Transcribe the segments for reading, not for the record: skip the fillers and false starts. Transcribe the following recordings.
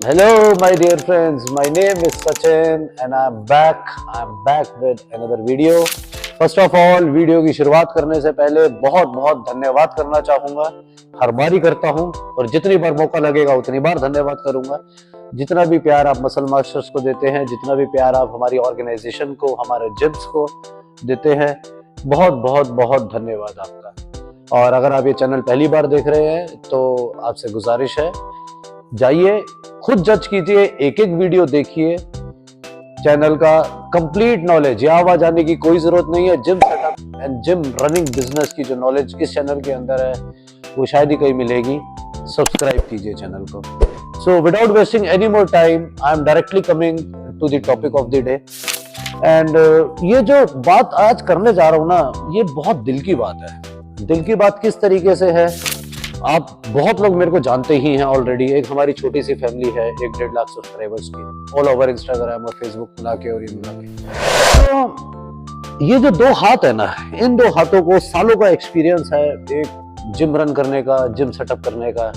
Hello, my dear friends. My name is Sachin and I'm back. I'm back with another video. First of all, video की शुरुआत करने से पहले बहुत बहुत धन्यवाद करना चाहूँगा। हर बार ही करता हूँ और जितनी बार मौका लगेगा उतनी बार धन्यवाद करूँगा। जितना भी प्यार आप मसल मास्टर्स को देते हैं, जितना भी प्यार आप हमारी ऑर्गेनाइजेशन को, हमारे जिम्स को देते हैं, बहुत बहुत बहुत धन्यवाद आपका। और अगर आप ये चैनल पहली बार देख रहे हैं तो आपसे गुजारिश है, जाइए खुद जज कीजिए, एक एक वीडियो देखिए। चैनल का कंप्लीट नॉलेज, यहाँ वहाँ जाने की कोई जरूरत नहीं है। Gym setup and gym running business की जो नॉलेज इस चैनल के अंदर है वो शायद ही कहीं मिलेगी। सब्सक्राइब कीजिए चैनल को। So without wasting any more time, I am directly coming to the topic of the day. And ये जो बात आज करने जा रहा हूँ ना, ये बहुत दिल की बात है। दिल की बात किस तरीके से है, आप बहुत लोग मेरे को जानते ही हैं ऑलरेडी। एक हमारी छोटी सी फैमिली है, 1-1.5 लाख सब्सक्राइबर्स की, ऑल ओवर इंस्टाग्राम और फेसबुक मिला के और ये मिला के। तो ये जो दो हाथ है ना, इन दो हाथों को सालों का एक्सपीरियंस है एक जिम रन करने का, जिम सेटअप करने का।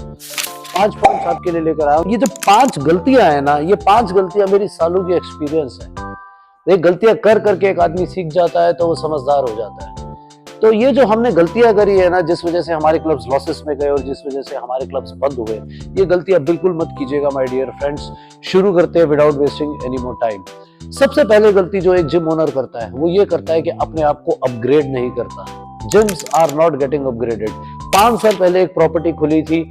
5 पॉइंट्स आपके लिए लेकर आया। ये जो 5 गलतियां है ना, ये 5 गलतियां मेरी सालों की एक्सपीरियंस है। ये गलतियां कर करके एक आदमी सीख जाता है तो वो समझदार हो जाता है। तो ये जो हमने गलतियां करी है ना, जिस वजह से हमारे क्लब्स लॉसेस में गए और जिस वजह से हमारे क्लब्स बंद हुए, ये गलतियां बिल्कुल मत कीजिएगा माय डियर फ्रेंड्स। शुरू करते हैं without wasting any more time. सबसे पहले गलती जो एक जिम ओनर करता है वो ये करता है कि अपने आप को अपग्रेड नहीं करता। Gyms are not getting upgraded. 5 साल पहले एक प्रॉपर्टी खुली थी,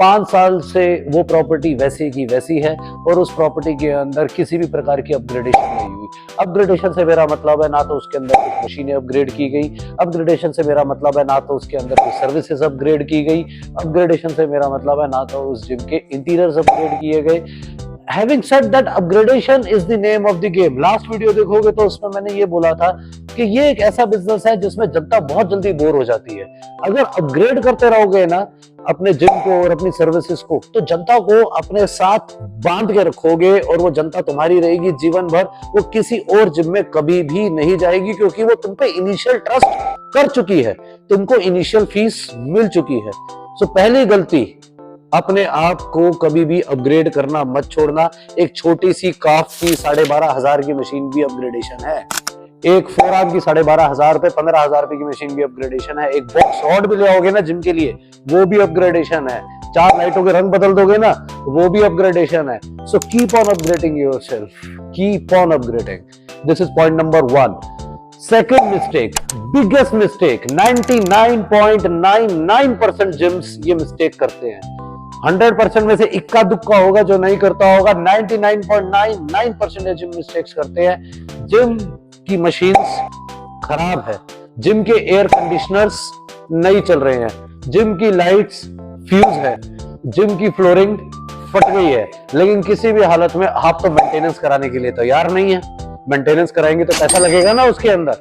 5 साल से वो प्रॉपर्टी वैसी की वैसी है और उस प्रॉपर्टी के अंदर किसी भी प्रकार की अपग्रेडेशन नहीं हुई। अपग्रेडेशन से मेरा मतलब है ना तो उसके अंदर कुछ मशीनें अपग्रेड की गई, अपग्रेडेशन से मेरा मतलब है ना तो उसके अंदर कुछ सर्विसेज अपग्रेड की गई, अपग्रेडेशन से मेरा मतलब है ना तो उस जिम के इंटीरियर्स अपग्रेड किए गए। Having said that, upgradation is the name of the game. Last video देखोगे तो उसमें मैंने ये बोला था कि ये एक ऐसा बिजनेस है जिसमें जनता बहुत जल्दी बोर हो जाती है। अगर अपग्रेड करते रहोगे ना अपने जिम को और अपनी सर्विसेज को, तो जनता को अपने साथ बांध के रखोगे और वो जनता तुम्हारी रहेगी जीवन भर। वो किसी और जिम में कभी भी नहीं जाएगी क्योंकि वो तुम पे इनिशियल ट्रस्ट कर चुकी है, तुमको इनिशियल फीस मिल चुकी है। सो पहली गलती, अपने आप को कभी भी अपग्रेड करना मत छोड़ना। एक छोटी सी काफ की 12,500 की मशीन भी अपग्रेडेशन है। एक फोरआर्म की 12,500 रुपए, 15,000 रुपए की मशीन भी अपग्रेडेशन है। एक बॉक्स रॉड भी ले आओगे ना जिम के लिए, वो भी अपग्रेडेशन है। 4 लाइटों के रंग बदल दोगे ना, वो भी अपग्रेडेशन है। So keep on upgrading yourself, keep on upgrading. This is point number 1। Second mistake, biggest mistake, 99.99% gyms ये मिस्टेक करते हैं। 100% में से इक्का दुक्का होगा जो नहीं करता होगा। 99.99% जिम मिस्टेक्स करते हैं। जिम की मशीन्स खराब है, जिम के एयर कंडीशनर्स नहीं चल रहे हैं, जिम की लाइट्स फ्यूज है, जिम की फ्लोरिंग फट गई है, लेकिन किसी भी हालत में आप तो मेंटेनेंस कराने के लिए तैयार नहीं है। मेंटेनेंस कराएंगे तो पैसा लगेगा ना उसके अंदर,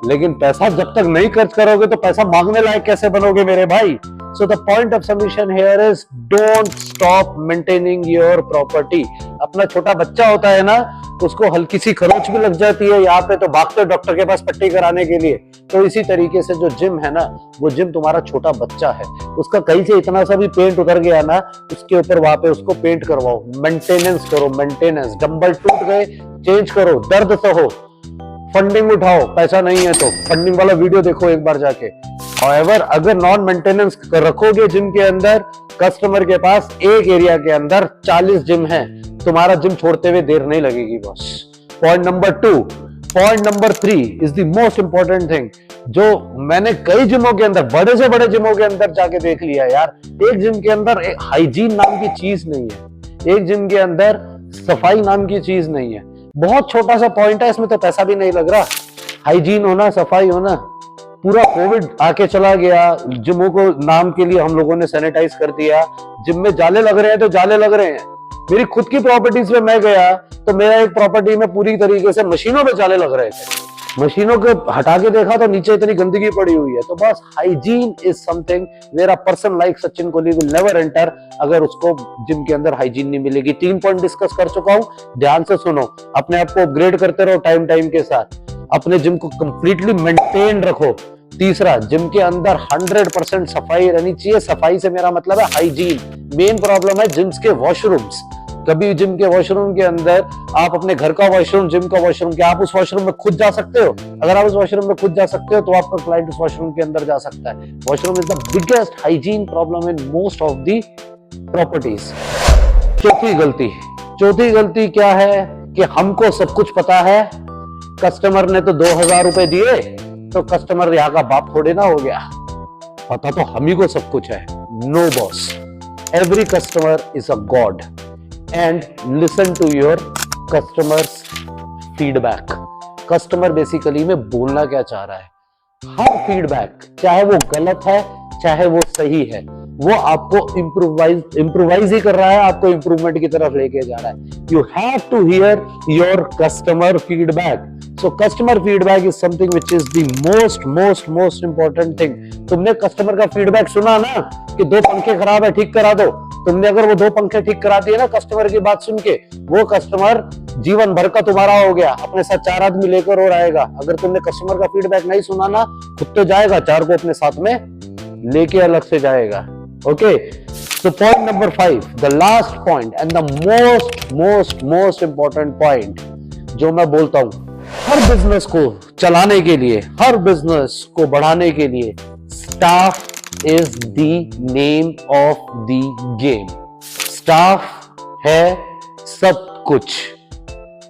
लेकिन पैसा जब तक नहीं खर्च करोगे तो पैसा मांगने लायक कैसे बनोगे मेरे भाई। So the point of submission here is don't stop maintaining your property. अपना छोटा बच्चा होता है ना, उसको हल्की सी खरोच भी लग जाती है यहाँ पे तो भागते डॉक्टर के पास पट्टी कराने के लिए। तो इसी तरीके से जो जिम है ना, वो जिम तुम्हारा छोटा बच्चा है। उसका कहीं से इतना सा भी पेंट उतर गया ना, उसके ऊपर वहां पे उसको पेंट करवाओ, मेंटेनेंस करो। मेंटेनेंस, डंबल टूट गए चेंज करो, दर्द सहो, फंडिंग उठाओ, पैसा नहीं है तो फंडिंग वाला वीडियो देखो एक बार जाके। However, अगर नॉन मेंटेनेंस रखोगे जिम के अंदर, कस्टमर के पास एक एरिया के अंदर 40 जिम है, तुम्हारा जिम छोड़ते हुए देर नहीं लगेगी boss. Point number 2। Point number 3 is the most important thing, जो मैंने कई जिमों के अंदर, बड़े से बड़े जिमों के अंदर जाके देख लिया यार। एक जिम के अंदर एक हाइजीन नाम की चीज नहीं है, एक जिम के अंदर सफाई नाम की चीज नहीं है। बहुत छोटा सा पॉइंट है, इसमें तो पैसा भी नहीं लग रहा। हाइजीन होना, सफाई होना। पूरा कोविड आके चला गया, जिमों को नाम के लिए हम लोगों ने सैनिटाइज कर दिया। जिम में जाले लग रहे हैं तो जाले लग रहे हैं। मेरी खुद की प्रॉपर्टीज में मैं गया तो मेरा एक प्रॉपर्टी में पूरी तरीके से मशीनों पे जाले लग रहे थे। मशीनों को हटा के देखा तो नीचे इतनी गंदगी पड़ी हुई है। तो बस hygiene is something where a person like Sachin Kohli will never enter अगर उसको जिम के अंदर हाइजीन नहीं मिलेगी। 3 पॉइंट डिस्कस कर चुका हूं, ध्यान से सुनो। अपने आप को अपग्रेड करते रहो टाइम टाइम के साथ, अपने जिम को कंप्लीटली मेंटेन रखो। तीसरा, जिम के अंदर 100% सफाई रहनी चाहिए। सफाई से मेरा मतलब है हाइजीन। मेन प्रॉब्लम है जिम्स के वॉशरूम्स। कभी जिम के वॉशरूम के अंदर आप अपने घर का वॉशरूम, जिम का वॉशरूम, क्या आप उस वॉशरूम में खुद जा सकते हो? अगर आप उस वॉशरूम में खुद जा सकते हो तो आपका क्लाइंट उस वॉशरूम के अंदर जा सकता है। Washroom is the biggest hygiene problem in most of the properties. चौथी गलती क्या है कि हमको सब कुछ पता है, कस्टमर ने तो 2000 रुपए दिए तो कस्टमर यहाँ का बाप थोड़े ना हो गया, पता तो हम ही को सब कुछ है। No boss, every customer is a god and listen to your customers feedback. Customer basically में बोलना क्या चाह रहा है, हर फीडबैक चाहे वो गलत है चाहे वो सही है, वो आपको इम्प्रोवाइज ही कर रहा है, आपको इंप्रूवमेंट की तरफ लेके जा रहा है। You have to hear your customer feedback. So customer feedback is something which is the most important thing. तुमने कस्टमर का फीडबैक सुना ना कि 2 पंखे खराब है, ठीक करा दो। तुमने अगर वो 2 पंखे ठीक करा दिए ना कस्टमर की बात सुन के, वो कस्टमर जीवन भर का तुम्हारा हो गया, अपने साथ 4 आदमी लेकर और आएगा। अगर तुमने कस्टमर का फीडबैक नहीं सुना ना, खुद तो जाएगा, 4 को अपने साथ में लेके अलग से जाएगा। Okay, so point number 5, the last point and the most important point जो मैं बोलता हूं, हर बिजनेस को चलाने के लिए, हर बिजनेस को बढ़ाने के लिए staff is the name of the game. Staff है सब कुछ,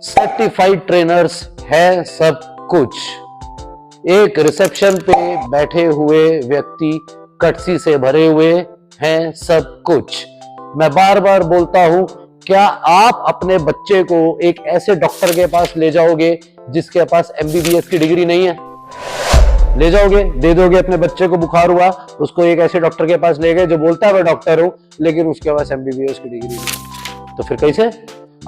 सर्टिफाइड ट्रेनर्स है सब कुछ। एक रिसेप्शन पे बैठे हुए व्यक्ति कटसी से भरे हुए हैं सब कुछ। मैं बार बार बोलता हूं, क्या आप अपने बच्चे को एक ऐसे डॉक्टर के पास ले जाओगे जिसके पास एमबीबीएस की डिग्री नहीं है? ले जाओगे, दे दोगे अपने बच्चे को बुखार हुआ, उसको एक ऐसे डॉक्टर के पास ले गए जो बोलता है मैं डॉक्टर हूं लेकिन उसके पास एमबीबीएस की डिग्री नहीं, तो फिर कैसे?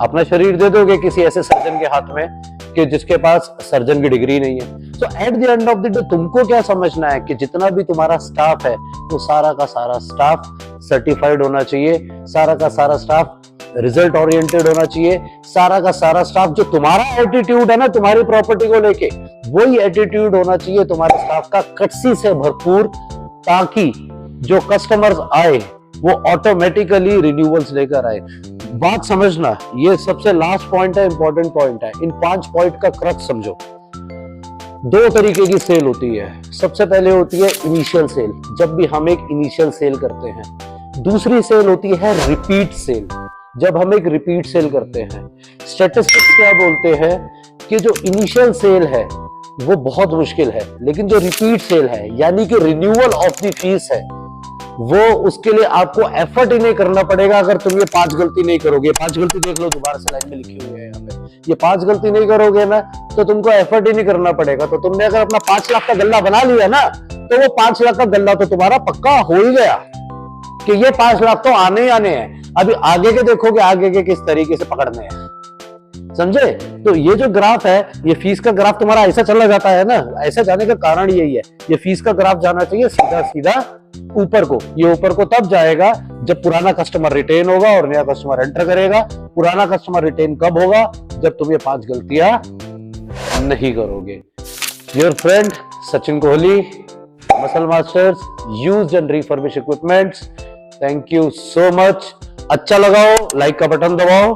अपना शरीर दे दोगे किसी ऐसे सर्जन के हाथ में कि जिसके पास सर्जन की डिग्री नहीं है। So at the end of the day तुमको क्या समझना है कि जितना भी तुम्हारा स्टाफ है वो सारा का सारा स्टाफ सर्टिफाइड होना चाहिए, सारा का सारा स्टाफ रिजल्ट ओरिएंटेड होना चाहिए, सारा का सारा स्टाफ जो तुम्हारा एटीट्यूड है ना तुम्हारी प्रॉपर्टी को लेके, वही एटीट्यूड होना चाहिए तुम्हारे स्टाफ का, कटसी से भरपूर, ताकि जो कस्टमर्स आए वो ऑटोमेटिकली रिन्यूअल्स लेकर आए। बात समझना, ये सबसे लास्ट पॉइंट है, इंपॉर्टेंट पॉइंट है। इन 5 पॉइंट का क्रक्स समझो। 2 तरीके की सेल होती है। सबसे पहले होती है इनिशियल सेल, जब भी हम एक इनिशियल सेल करते हैं। दूसरी सेल होती है रिपीट सेल, जब हम एक रिपीट सेल करते हैं। स्टैटिस्टिक्स क्या बोलते हैं कि जो इनिशियल सेल है वो बहुत मुश्किल है, लेकिन जो रिपीट सेल है यानी कि रिन्यूअल ऑफ द फीस है, वो उसके लिए आपको एफर्ट ही नहीं करना पड़ेगा। अगर तुम ये 5 गलती नहीं करोगे, 5 गलती देख लो दोबारा से लाइन में लिखी हुई है यहाँ पे, ये 5 गलती नहीं करोगे ना तो तुमको एफर्ट ही नहीं करना पड़ेगा। तो तुमने अगर अपना 5 लाख का गल्ला बना लिया ना तो वो 5 लाख का गल्ला तो तुम्हारा पक्का हो ही गया कि ये 5 लाख तो आने ही आने हैं। अभी आगे के देखोगे आगे के किस तरीके से पकड़ने हैं, समझे? तो ये जो ग्राफ है, ये फीस का ग्राफ तुम्हारा ऐसा चला जाता है ना, ऐसा जाने का कारण यही है, ये फीस का ग्राफ जाना चाहिए सीधा सीधा ऊपर को। ये ऊपर को तब जाएगा जब पुराना कस्टमर रिटेन होगा और नया कस्टमर एंटर करेगा। पुराना कस्टमर रिटेन कब होगा? जब तुम ये 5 गलतियां नहीं करोगे। Your friend Sachin Kohli, muscle masters, used and refurbish equipments. Thank you so much. अच्छा लगाओ लाइक का बटन दबाओ,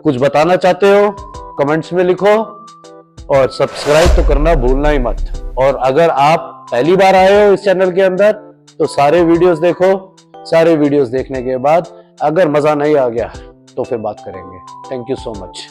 कुछ बताना चाहते हो कमेंट्स में लिखो और सब्सक्राइब तो करना भूलना ही मत। और अगर आप पहली बार आए हो इस चैनल के अंदर तो सारे वीडियोस देखो, सारे वीडियोस देखने के बाद अगर मजा नहीं आ गया तो फिर बात करेंगे। Thank you so much.